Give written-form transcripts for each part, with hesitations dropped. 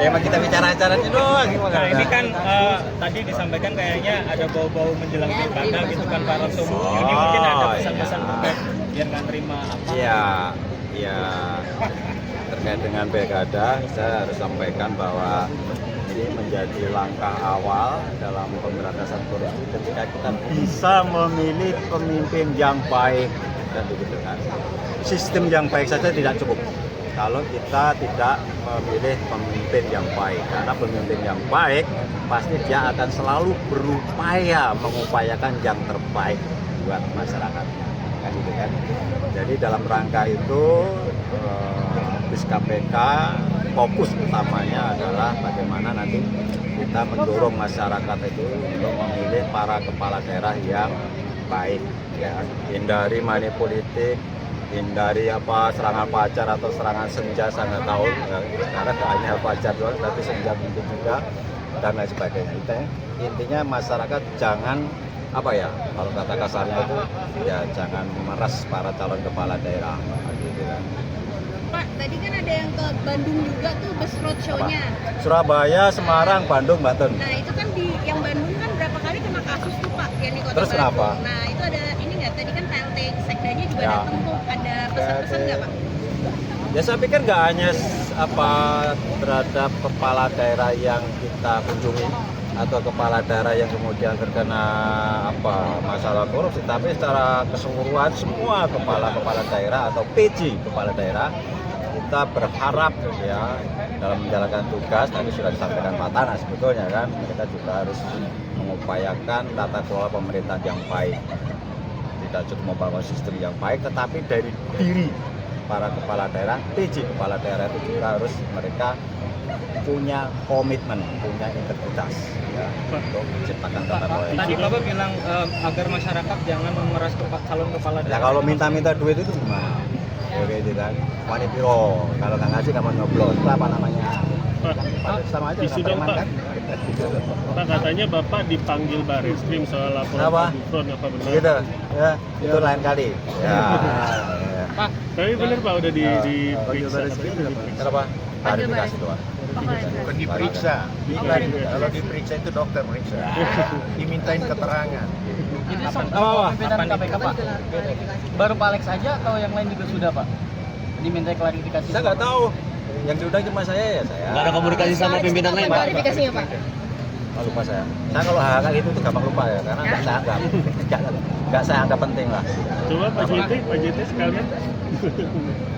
emang kita bicara acaranya doang. Nah ini kan tadi disampaikan kayaknya ada bau-bau menjelang pilkada gitu kan Pak Rosso. Ini mungkin ada pesan-pesan terkait biar nggak terima apa? Iya, terkait dengan pilkada, saya harus sampaikan bahwa ini menjadi langkah awal dalam pemberantasan korupsi ketika kita bisa memilih pemimpin yang baik dan begitu kan. Sistem yang baik saja tidak cukup kalau kita tidak memilih pemimpin yang baik, karena pemimpin yang baik pasti dia akan selalu berupaya mengupayakan yang terbaik buat masyarakat kan gitu kan. Jadi dalam rangka itu BIS KPK fokus utamanya adalah bagaimana nanti kita mendorong masyarakat itu untuk memilih para kepala daerah yang baik ya, hindari money politik, hindari serangan pacar atau serangan senja, saya nggak tahu ya, sekarang nggak hanya pacar doang tapi senja mungkin juga dan lain sebagainya. Intinya masyarakat jangan kalau kata kasarnya itu ya jangan memeras para calon kepala daerah gitu kan. Pak, tadi kan ada yang ke Bandung juga tuh bus roadshow-nya. Surabaya, Semarang, Bandung, Banten. Nah itu kan yang Bandung kan berapa kali kena kasus tuh Pak, yang di kota Terus Bandung. kenapa? Nah itu ada ini nggak, tadi kan PLT Sekdanya juga Ya. datang tuh, ada pesan-pesan nggak Pak? Ya saya pikir nggak hanya terhadap kepala daerah yang kita kunjungi atau kepala daerah yang kemudian terkena masalah korupsi, tapi secara keseluruhan semua kepala daerah atau PJ kepala daerah kita berharap ya dalam menjalankan tugas tadi sudah disampaikan Pak Tana sebetulnya kan kita juga harus mengupayakan tata kelola pemerintahan yang baik, tidak cukup membangun sistem yang baik tetapi dari diri para kepala daerah, PJ kepala daerah itu juga harus mereka punya komitmen, punya integritas ya, untuk menciptakan tata kelola. Tadi Bapak bilang agar masyarakat jangan memeras calon kepala Ya daerah. kalau minta-minta duit itu gimana? Ya kayak gitu kan. Wani piro, kalau nggak ngasih kamu nyoblos. Itu apa namanya? Sama aja Isi dong, Pak. kan? Pak, katanya Bapak dipanggil Barreskrim soal laporan Apa? Pak Gufron, apa benar? Gitu. Ya, itu lain kali. Ya. Pak, Tapi benar Pak udah diperiksa. Kenapa? Klarifikasi doang. Bukan diperiksa. Kalau diperiksa itu dokter periksa. Dimintain keterangan. ini Apa? pimpinan KPK Pak. Baru Pak Alex aja atau yang lain juga sudah Pak? Diminta klarifikasi. Saya nggak tahu. Yang diundang cuma saya ya saya. Nggak ada komunikasi sama pimpinan lain, Pak? Klarifikasinya Pak? Oh, lupa saya. Saya kalau hal kayak gitu tuh gampang lupa ya, karena nggak saya anggap penting lah. Coba Pak JT sekalian.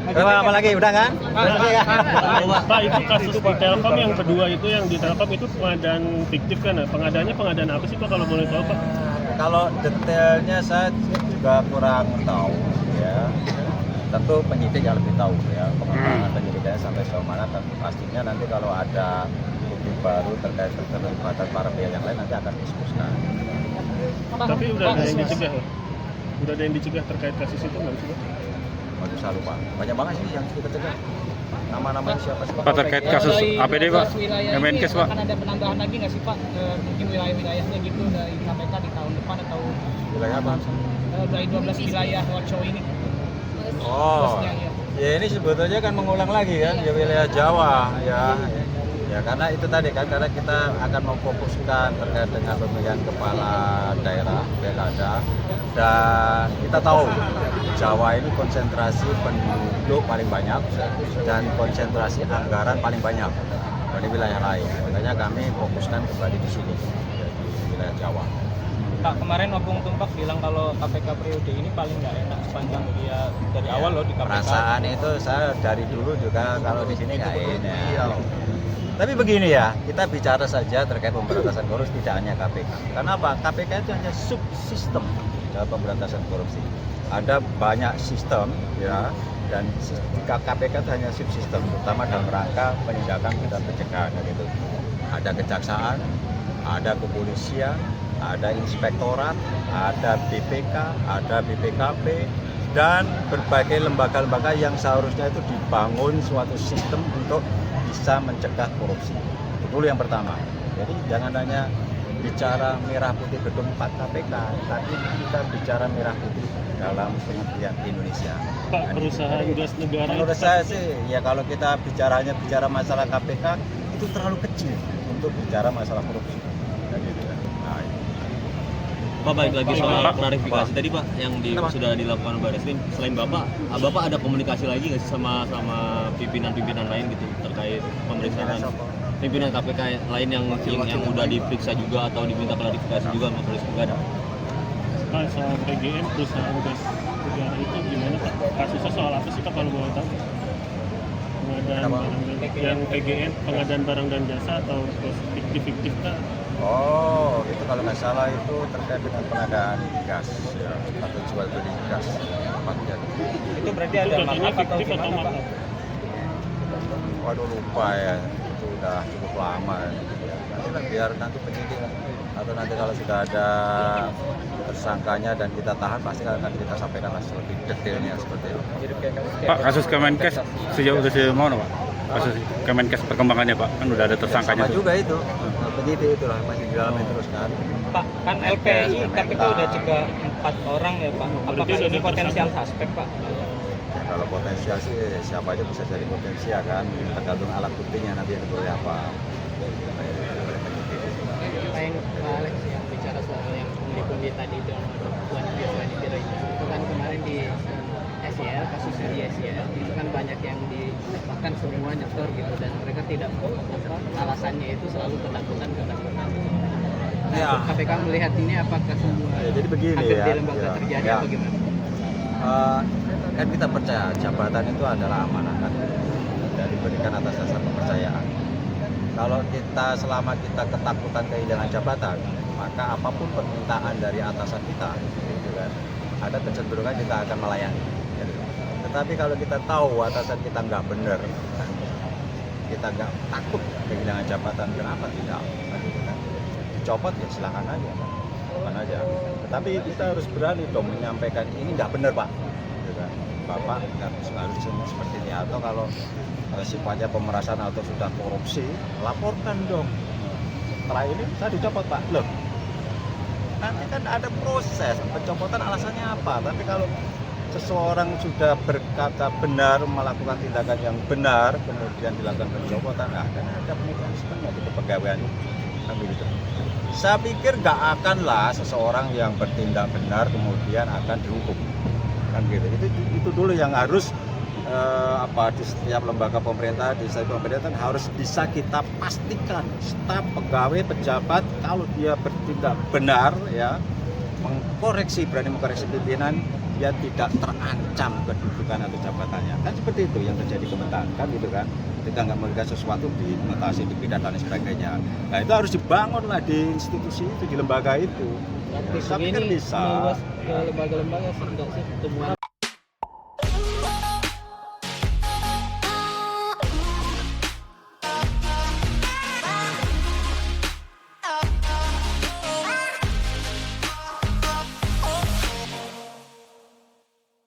Apa lagi? Udah kan? Pak, itu kasus di Telkom yang kedua itu yang di Telkom itu pengadaan fiktif kan? Pengadaannya pengadaan apa sih Pak kalau boleh tahu Pak? Kalau detailnya saya juga kurang tahu ya. Tentu penyidik yang lebih tahu ya pengembangan penyidiknya sampai sejauh mana. Dan pastinya nanti kalau ada bukti baru terkait keterlibatan para pihak yang lain nanti akan diskusikan. Tapi udah ada yang dicegah Pak? Udah ada yang dicegah terkait kasus itu nggak sih Pak? Waduh saya lupa. Banyak banget sih yang kita cegah. Nama-namanya siapa sih? Pak terkait kasus APD Pak, Kemenkes Pak. Akan ada penambahan lagi nggak sih Pak? Mungkin wilayah-wilayahnya gitu dari KPK di tahun depan atau Wilayah apa? dari 12 wilayah roadshow ini? Oh, ya ini sebetulnya kan mengulang lagi kan ya wilayah Jawa ya. Ya karena itu tadi kan karena kita akan memfokuskan terkait dengan pemilihan kepala daerah pilkada dan kita tahu Jawa ini konsentrasi penduduk paling banyak dan konsentrasi anggaran paling banyak dari wilayah lain. Makanya kami fokuskan kembali di sini di wilayah Jawa. Pak, kemarin Opung Tumpak bilang kalau KPK periode ini paling nggak enak sepanjang dia dari awal loh di KPK. Perasaan itu saya dari dulu juga kalau di sini nggak enak. Tapi begini ya, kita bicara saja terkait pemberantasan korupsi tidak hanya KPK. Karena apa? KPK itu hanya subsistem dalam pemberantasan korupsi. Ada banyak sistem ya, dan KPK itu hanya subsistem, terutama dalam rangka penindakan dan pencegahan gitu. Ada kejaksaan, ada kepolisian, ada inspektorat, ada BPK, ada BPKP, dan berbagai lembaga-lembaga yang seharusnya itu dibangun suatu sistem untuk bisa mencegah korupsi. Itu dulu yang pertama. Jadi jangan hanya bicara merah putih gedung 4 KPK, tapi kita bicara merah putih dalam pengertian Indonesia. Pak, perusahaan gas negara Menurut saya sih, ya kalau kita bicara masalah KPK, itu terlalu kecil untuk bicara masalah korupsi. Kan gitu kan. Nah, itu. Pak, balik lagi soal klarifikasi tadi Pak yang sudah dilakukan Barreskrim. Selain Bapak ada komunikasi lagi nggak sih sama pimpinan-pimpinan lain gitu terkait pemeriksaan pimpinan KPK lain yang udah diperiksa juga atau diminta klarifikasi juga sama polisi juga ada? Pak, soal PGN perusahaan gas negara itu gimana Pak? Kasusnya soal apa sih Pak kalau boleh tahu? Pengadaan barang dan yang PGN pengadaan barang dan jasa atau fiktif kah? Oh, itu kalau nggak salah itu terkait dengan pengadaan gas ya, atau jual beli gas. Tempatnya. Itu berarti Itu ada jatuhnya markup atau fiktif atau gimana Pak? mahal? Waduh lupa ya, itu udah cukup lama. Nanti lah biar nanti penyidik atau nanti kalau sudah ada tersangkanya dan kita tahan pasti akan kita sampaikan lebih detailnya seperti itu. Pak, kasus Kemenkes sejauh mana Pak? Kasus Kemenkes perkembangannya Pak, kan udah ada tersangkanya Sama tuh. juga itu, penyidik itulah masih didalami terus kan. Pak, kan LPI KPK udah cegah 4 orang ya Pak. Apakah ini potensial suspek Pak? Ya, kalau potensial sih siapa aja bisa jadi potensial kan, tergantung alat buktinya nanti yang dibeli apa. Pak Alex yang bicara soal yang pundi-pundi tadi itu Puan Biaswani itu kan kemarin di SCL, kasusnya di SCL itu kan banyak yang bahkan semua nyetor gitu dan mereka tidak alasannya itu selalu ketakutan. Nah, Ya. KPK melihat ini apakah semua Ya, jadi begini hampir ya, di lembaga ya, terjadi ya. atau gimana? Kan kita percaya jabatan itu adalah amanah kan dan diberikan atas dasar kepercayaan. Kalau selama kita ketakutan kehilangan jabatan, maka apapun permintaan dari atasan kita, gitu kan, ada kecenderungan kita akan melayani. Gitu. Tetapi kalau kita tahu atasan kita nggak benar, kita nggak takut kehilangan jabatan, kenapa tidak? Gitu kan. Dicopot ya silakan aja, silakan aja. Tetapi kita harus berani dong menyampaikan ini nggak benar Pak. Gitu kan. Bapak harus seperti ini atau kalau sifatnya pemerasan atau sudah korupsi, laporkan dong. Setelah ini saya dicopot Pak. Loh, nanti kan ada proses pencopotan alasannya apa. Tapi kalau seseorang sudah berkata benar, melakukan tindakan yang benar, kemudian dilakukan pencopotan, nah, kan ada mekanismenya di kepegawaian kan begitu. Saya pikir nggak akan lah seseorang yang bertindak benar kemudian akan dihukum kan gitu. Itu dulu yang harus di setiap lembaga pemerintah, di setiap pemerintahan harus bisa kita pastikan staf pegawai pejabat kalau dia bertindak benar ya berani mengkoreksi pimpinan, dia tidak terancam kedudukan atau jabatannya kan seperti itu yang terjadi Kementan kan gitu kan. Kita nggak memberikan sesuatu dimutasi, dipindah dan sebagainya. Nah itu harus dibangun lah di institusi itu, di lembaga itu. Saya pikir bisa. Meluas ke lembaga-lembaga sih enggak sih temuan